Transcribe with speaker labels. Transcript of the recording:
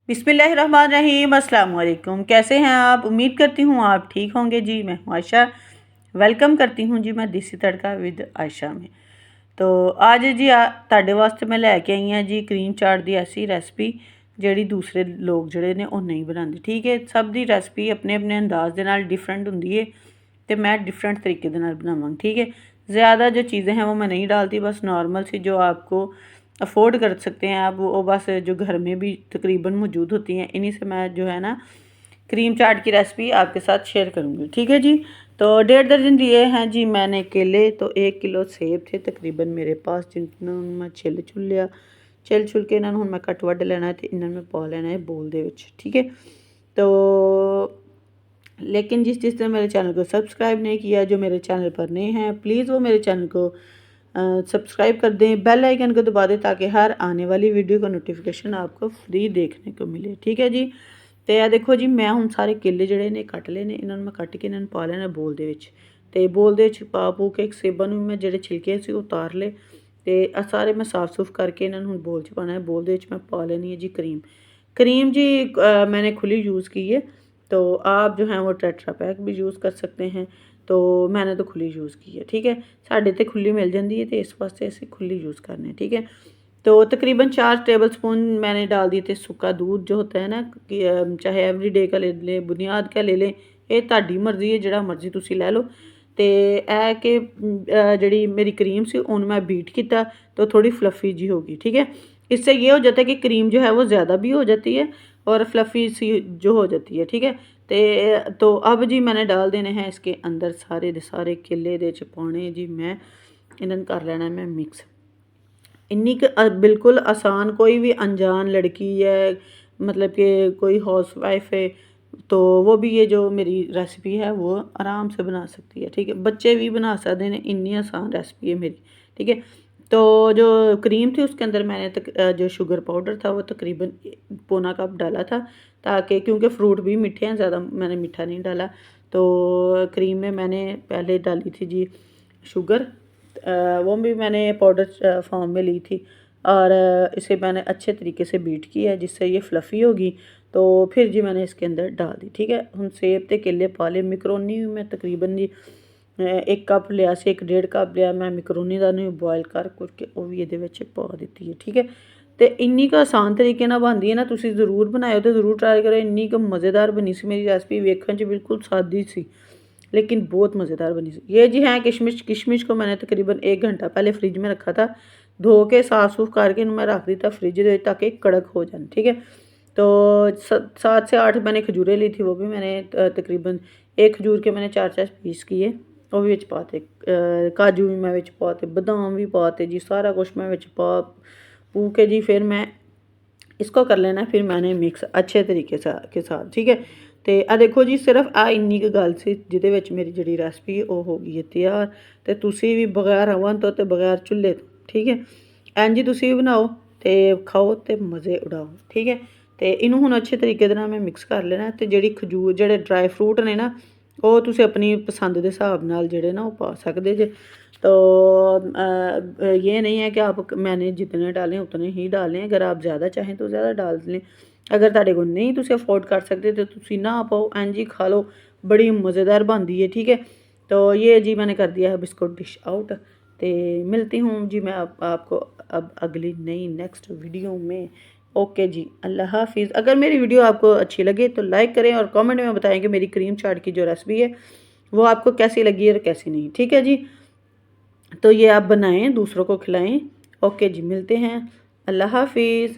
Speaker 1: बिस्मिल्लाहिर्रहमानिर्रहीम, अस्सलाम वालेकुम। कैसे हैं आप? उम्मीद करती हूँ आप ठीक होंगे जी। मैं हूँ आयशा, वेलकम करती हूँ जी मैं देसी तड़का विद आयशा में। तो आज जी ਤੁਹਾਡੇ वास्ते मैं लैके आई हाँ जी क्रीम चाट की ऐसी रेसिपी ਜਿਹੜੀ दूसरे लोग ਜਿਹੜੇ ਨੇ ਉਹ नहीं बनाते। ठीक है, सब की रेसिपी अपने अपने अंदाज के नाल डिफरेंट होंगी है तो मैं डिफरेंट तरीके के नाल बनावांगी। ठीक है, ज़्यादा जो चीज़ें हैं वो मैं नहीं डालती, बस नॉर्मल सी जो आपको अफोर्ड कर सकते हैं आप, वो बस जो घर में भी तकरीबन मौजूद होती हैं, इन्हीं से मैं जो है ना क्रीम चाट की रेसिपी आपके साथ शेयर करूँगी। ठीक है जी। तो 1.5 दर्जन लिए हैं जी मैंने केले, तो 1 किलो सेब थे तकरीबन मेरे पास, जिन्होंने मैं छिल छुल लिया। छिल छुल के इन्होंने हूँ मैं कट वड्ड लेना है तो इन्होंने मैं पा लेना है बोल दे विच। ठीक है, तो लेकिन जिस जिसने मेरे चैनल को सब्सक्राइब नहीं किया, जो मेरे चैनल पर नए हैं, प्लीज़ वो मेरे चैनल को सब्सक्राइब कर दें, बेल आइकन को दबा दें ताकि हर आने वाली वीडियो का नोटिफिकेशन आपको फ्री देखने को मिले। ठीक है जी। तो यह देखो जी, मैं हूँ सारे केले जड़े ने कट लेने, इन्होंने मैं कट के इन्होंने पा लेना बोल दे विच। ते बोल दे पा पू के सेबां नूं मैं जेह्ड़े छिलके से उतार ले, तो सारे मैं साफ सूफ करके इन्होंने हूँ बोल च पाना है। बोल दे मैं पा लेनी है जी क्रीम। क्रीम जी मैंने खुली यूज़ की है, तो आप जो है वो टेट्रा पैक भी यूज़ कर सकते हैं, तो मैंने तो खुली यूज़ की है। ठीक है, साढ़े तो खुली मिल जाती है तो इस वास्ते असीं खुली यूज़ करने। ठीक है, तो तकरीबन 4 टेबल स्पून मैंने डाल दिए थे सूखा दूध, जो होता है ना कि चाहे एवरीडे का ले लें, बुनियाद का ले लें, ये तुहाडी मर्जी है, जिहड़ा मर्जी तुसीं लै लो। तो यह कि जिहड़ी मेरी क्रीम सी हुण मैं बीट किया तो थोड़ी फ्लफ़ी जी होगी। ठीक है, इससे ये हो जाता है कि क्रीम जो है वो ज़्यादा भी हो जाती है और फ्लफ़ी सी जो हो जाती है। ठीक है, तो अब जी मैंने डाल देने हैं इसके अंदर सारे दे सारे केले दे च पाने जी मैं, इन्हन कर लेना मैं मिक्स। इन्नी बिल्कुल आसान, कोई भी अनजान लड़की है, मतलब कि कोई हाउस वाइफ है, तो वो भी ये जो मेरी रेसिपी है वो आराम से बना सकती है। ठीक है, बच्चे भी बना सकते हैं, इन्नी आसान रेसिपी है मेरी। ठीक है, तो जो क्रीम थी उसके अंदर मैंने जो शुगर पाउडर था वो तकरीबन पौना कप डाला था, ताकि क्योंकि फ्रूट भी मीठे हैं, ज़्यादा मैंने मीठा नहीं डाला। तो क्रीम में मैंने पहले डाली थी जी शुगर, वो भी मैंने पाउडर फॉर्म में ली थी, और इसे मैंने अच्छे तरीके से बीट किया जिससे ये फ्लफ़ी होगी। तो फिर जी मैंने इसके अंदर डाल दी। ठीक है, हम सेब ते केले पा ले। मैकरोनी मैं तकरीबन जी 1 कप लिया से 1.5 कप लिया मैं मैकरोनी दा, नहीं बॉयल कर के वो भी ये पा दी है। ठीक है, तो इन्नी क आसान तरीके नाल बनदी है ना, तुसीं ज़रूर बनाओ तो ज़रूर ट्राई करो। इन्नी क मज़ेदार बनी सी मेरी रेसिपी, वेखण च बिल्कुल सादी सी लेकिन बहुत मज़ेदार बनी सी। ये जी है किशमिश। किशमिश को मैंने तकरीबन 1 घंटा पहले फ्रिज में रखा था, धो के साफ़ सूफ करके मैं रख दी था फ्रिज में ताकि कड़क हो जाए। ठीक है, तो 7 से 8 मैंने खजूरें ली थी, वो भी मैंने तकरीबन एक खजूर के मैंने 4-4 पीस किए, वो भी विच पाते। काजू भी मैं विच पाते, बादाम भी पाते जी, सारा कुछ मैं विच पा पू के जी फिर मैं इसको कर लेना। फिर मैंने मिक्स अच्छे तरीके के साथ। ठीक है, तो आ देखो जी, सिर्फ आ इन्नी क गल सी जिहदे विच मेरी जिहड़ी रेसिपी वो हो गई है तैयार। तो तुसीं भी बगैर अवन तो बगैर चुल्हे तो, ठीक है, इंज तुसीं भी बनाओ तो खाओ तो मज़े उड़ाओ। ठीक है, तो इनू हुण अच्छे तरीके दे नाल मैं मिक्स कर लेना। तो जिहड़ी खजूर जिहड़े ड्राई फ्रूट ने ना, वो तुसीं अपनी पसंद के हिसाब नाल जिहड़े ना वो पा सकदे जे। तो ये नहीं है कि आप मैंने जितने डालें उतने ही डालें, अगर आप ज़्यादा चाहें तो ज़्यादा डाल लें। अगर तुहाडे कोल नहीं तुसीं अफोर्ड कर सकते तो तुसीं ना पाओ, इंज ही खा लो, बड़ी मज़ेदार बनदी है। ठीक है, तो ये जी मैंने कर दिया है बिस्कुट डिश आउट। तो मिलती हूँ जी मैं आपको अब अगली नई नेक्स्ट वीडियो में। ओके जी, अल्लाह हाफिज़। अगर मेरी वीडियो आपको अच्छी लगे तो लाइक करें और कमेंट में बताएं कि मेरी क्रीम चाट की जो रेसिपी है वो आपको कैसी लगी और कैसी नहीं। ठीक है जी, तो ये आप बनाएं, दूसरों को खिलाएं। ओके जी, मिलते हैं। अल्लाह हाफिज़।